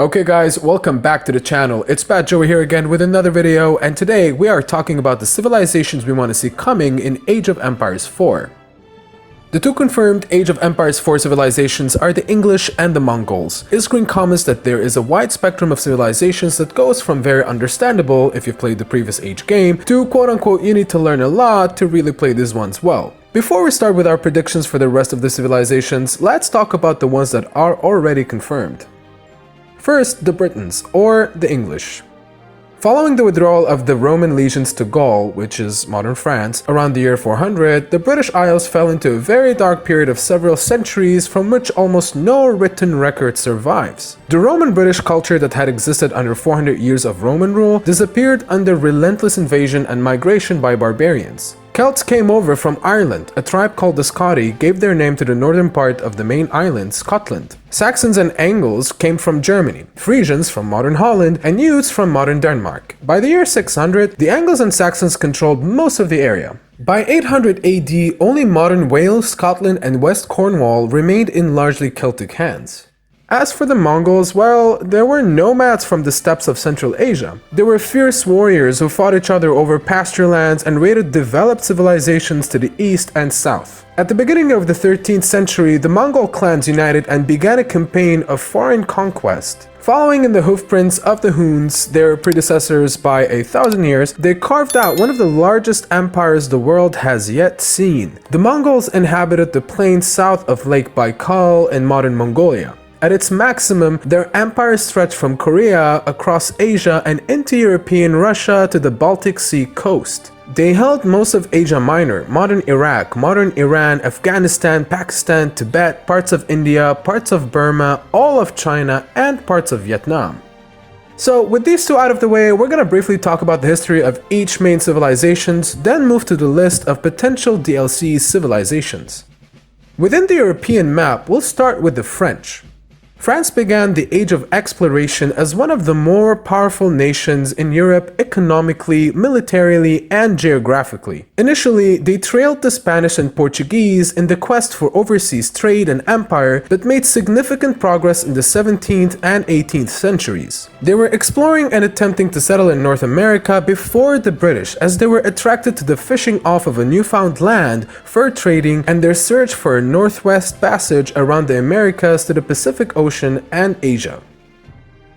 Okay guys, welcome back to the channel. It's Bad Joey here again with another video, and today we are talking about the civilizations we want to see coming in Age of Empires 4. The two confirmed Age of Empires 4 civilizations are the English and the Mongols. Isgreen comments that there is a wide spectrum of civilizations that goes from very understandable if you've played the previous Age game to quote-unquote you need to learn a lot to really play these ones well. Before we start with our predictions for the rest of the civilizations, let's talk about the ones that are already confirmed. First, the Britons, or the English. Following the withdrawal of the Roman legions to Gaul, which is modern France, around the year 400, the British Isles fell into a very dark period of several centuries from which almost no written record survives. The Roman-British culture that had existed under 400 years of Roman rule disappeared under relentless invasion and migration by barbarians. Celts came over from Ireland. A tribe called the Scotti gave their name to the northern part of the main island, Scotland. Saxons and Angles came from Germany, Frisians from modern Holland, and Utes from modern Denmark. By the year 600, the Angles and Saxons controlled most of the area. By 800 AD, only modern Wales, Scotland, and West Cornwall remained in largely Celtic hands. As for the Mongols, well, there were nomads from the steppes of Central Asia. They were fierce warriors who fought each other over pasture lands and raided developed civilizations to the east and south. At the beginning of the 13th century, the Mongol clans united and began a campaign of foreign conquest. Following in the hoofprints of the Huns, their predecessors by 1,000 years, they carved out one of the largest empires the world has yet seen. The Mongols inhabited the plains south of Lake Baikal in modern Mongolia. At its maximum, their empire stretched from Korea across Asia and into European Russia to the Baltic Sea coast. They held most of Asia Minor, modern Iraq, modern Iran, Afghanistan, Pakistan, Tibet, parts of India, parts of Burma, all of China, and parts of Vietnam. So with these two out of the way, we're gonna briefly talk about the history of each main civilizations, then move to the list of potential DLC civilizations. Within the European map, we'll start with the French. France began the Age of Exploration as one of the more powerful nations in Europe economically, militarily, and geographically. Initially, they trailed the Spanish and Portuguese in the quest for overseas trade and empire, but made significant progress in the 17th and 18th centuries. They were exploring and attempting to settle in North America before the British, as they were attracted to the fishing off of a newfound land, fur trading, and their search for a northwest passage around the Americas to the Pacific Ocean and Asia.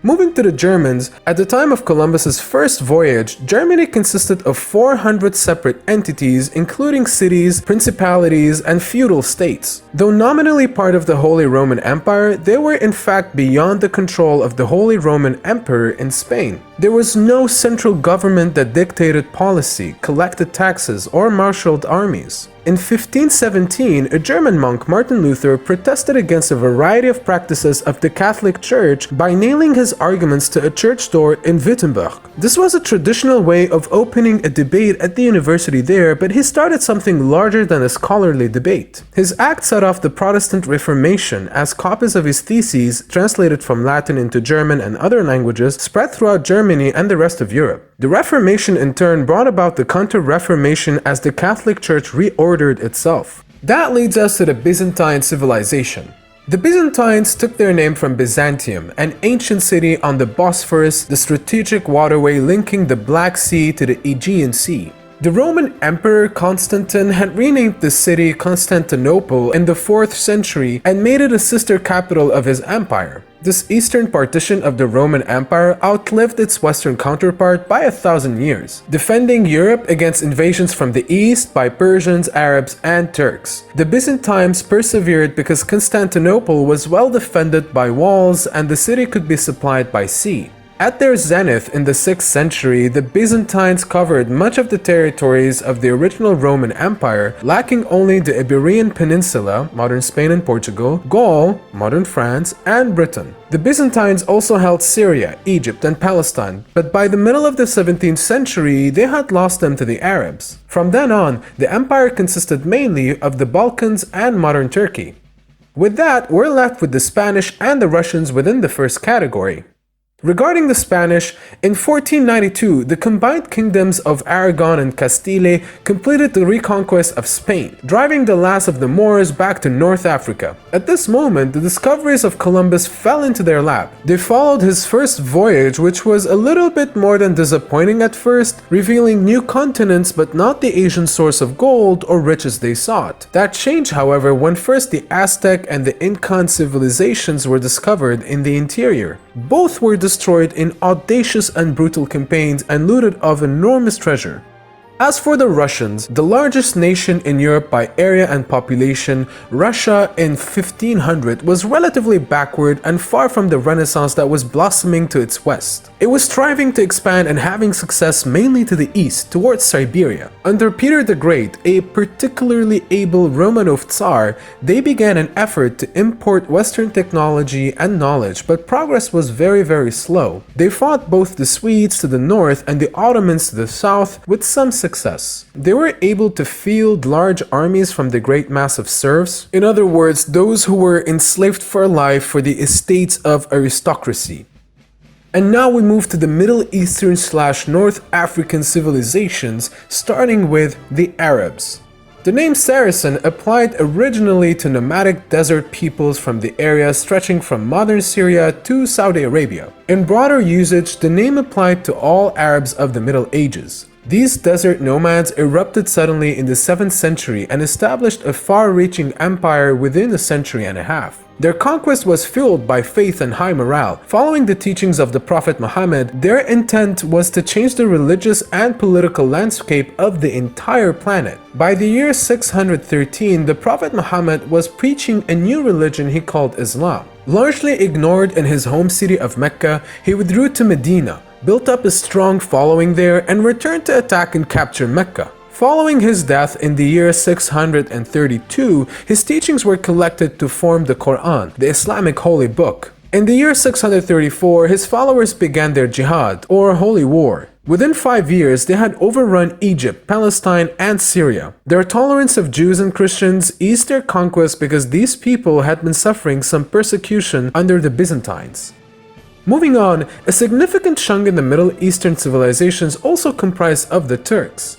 Moving to the Germans, at the time of Columbus's first voyage, Germany consisted of 400 separate entities, including cities, principalities, and feudal states. Though nominally part of the Holy Roman Empire, they were in fact beyond the control of the Holy Roman Emperor in Spain. There was no central government that dictated policy, collected taxes, or marshaled armies. In 1517, a German monk, Martin Luther, protested against a variety of practices of the Catholic Church by nailing his arguments to a church door in Wittenberg. This was a traditional way of opening a debate at the university there, but he started something larger than a scholarly debate. His act set off the Protestant Reformation, as copies of his theses, translated from Latin into German and other languages, spread throughout Germany and the rest of Europe. The Reformation in turn brought about the Counter-Reformation as the Catholic Church reordered itself. That leads us to the Byzantine civilization. The Byzantines took their name from Byzantium, an ancient city on the Bosphorus, the strategic waterway linking the Black Sea to the Aegean Sea. The Roman Emperor Constantine had renamed the city Constantinople in the 4th century and made it a sister capital of his empire. This eastern partition of the Roman Empire outlived its western counterpart by 1,000 years, defending Europe against invasions from the east by Persians, Arabs, and Turks. The Byzantines persevered because Constantinople was well defended by walls and the city could be supplied by sea. At their zenith in the 6th century, the Byzantines covered much of the territories of the original Roman Empire, lacking only the Iberian Peninsula, modern Spain and Portugal, Gaul, modern France, and Britain. The Byzantines also held Syria, Egypt, and Palestine, but by the middle of the 17th century, they had lost them to the Arabs. From then on, the empire consisted mainly of the Balkans and modern Turkey. With that, we're left with the Spanish and the Russians within the first category. Regarding the Spanish, in 1492, the combined kingdoms of Aragon and Castile completed the reconquest of Spain, driving the last of the Moors back to North Africa. At this moment, the discoveries of Columbus fell into their lap. They followed his first voyage, which was a little bit more than disappointing at first, revealing new continents but not the Asian source of gold or riches they sought. That changed, however, when first the Aztec and the Incan civilizations were discovered in the interior. Both were destroyed in audacious and brutal campaigns and looted of enormous treasure. As for the Russians, the largest nation in Europe by area and population, Russia in 1500 was relatively backward and far from the Renaissance that was blossoming to its west. It was striving to expand and having success mainly to the east, towards Siberia. Under Peter the Great, a particularly able Romanov Tsar, they began an effort to import Western technology and knowledge, but progress was very slow. They fought both the Swedes to the north and the Ottomans to the south with some success. They were able to field large armies from the great mass of serfs, in other words, those who were enslaved for life for the estates of aristocracy. And now we move to the Middle Eastern / North African civilizations, starting with the Arabs. The name Saracen applied originally to nomadic desert peoples from the area stretching from modern Syria to Saudi Arabia. In broader usage, the name applied to all Arabs of the Middle Ages. These desert nomads erupted suddenly in the 7th century and established a far-reaching empire within a century and a half. Their conquest was fueled by faith and high morale. Following the teachings of the Prophet Muhammad, their intent was to change the religious and political landscape of the entire planet. By the year 613, the Prophet Muhammad was preaching a new religion he called Islam. Largely ignored in his home city of Mecca, he withdrew to Medina, built up a strong following there, and returned to attack and capture Mecca. Following his death in the year 632, his teachings were collected to form the Quran, the Islamic holy book. In the year 634, his followers began their jihad, or holy war. Within 5 years, they had overrun Egypt, Palestine, and Syria. Their tolerance of Jews and Christians eased their conquest because these people had been suffering some persecution under the Byzantines. Moving on, a significant chunk in the Middle Eastern civilizations also comprised of the Turks.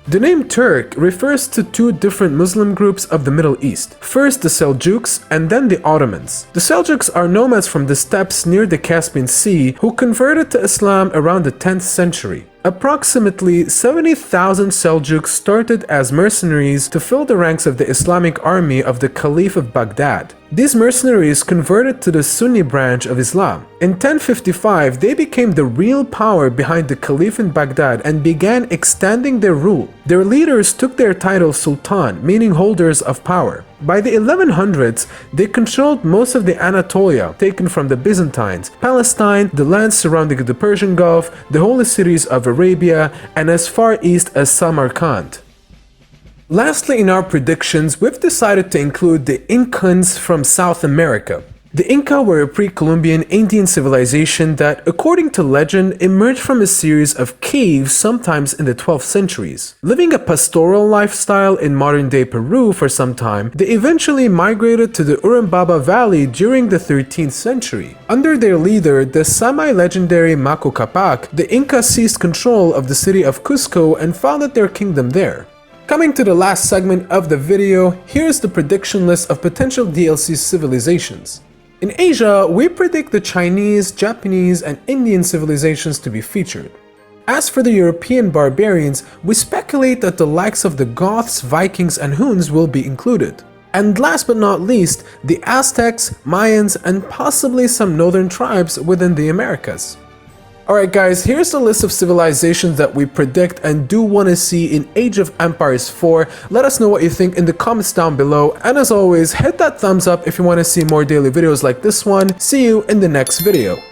The name Turk refers to two different Muslim groups of the Middle East. First the Seljuks and then the Ottomans. The Seljuks are nomads from the steppes near the Caspian Sea who converted to Islam around the 10th century. Approximately 70,000 Seljuks started as mercenaries to fill the ranks of the Islamic army of the Caliph of Baghdad. These mercenaries converted to the Sunni branch of Islam. In 1055, they became the real power behind the Caliph in Baghdad and began extending their rule. Their leaders took their title Sultan, meaning holders of power. By the 1100s, they controlled most of the Anatolia, taken from the Byzantines, Palestine, the lands surrounding the Persian Gulf, the holy cities of Arabia, and as far east as Samarkand. Lastly, in our predictions, we've decided to include the Incans from South America. The Inca were a pre-Columbian Indian civilization that, according to legend, emerged from a series of caves sometimes in the 12th centuries. Living a pastoral lifestyle in modern-day Peru for some time, they eventually migrated to the Urubamba Valley during the 13th century. Under their leader, the semi-legendary Manco Capac, the Incas seized control of the city of Cusco and founded their kingdom there. Coming to the last segment of the video, here's the prediction list of potential DLC civilizations. In Asia, we predict the Chinese, Japanese, and Indian civilizations to be featured. As for the European barbarians, we speculate that the likes of the Goths, Vikings, and Huns will be included. And last but not least, the Aztecs, Mayans, and possibly some northern tribes within the Americas. Alright guys, here's the list of civilizations that we predict and do want to see in Age of Empires 4. Let us know what you think in the comments down below, and as always, hit that thumbs up if you want to see more daily videos like this one. See you in the next video.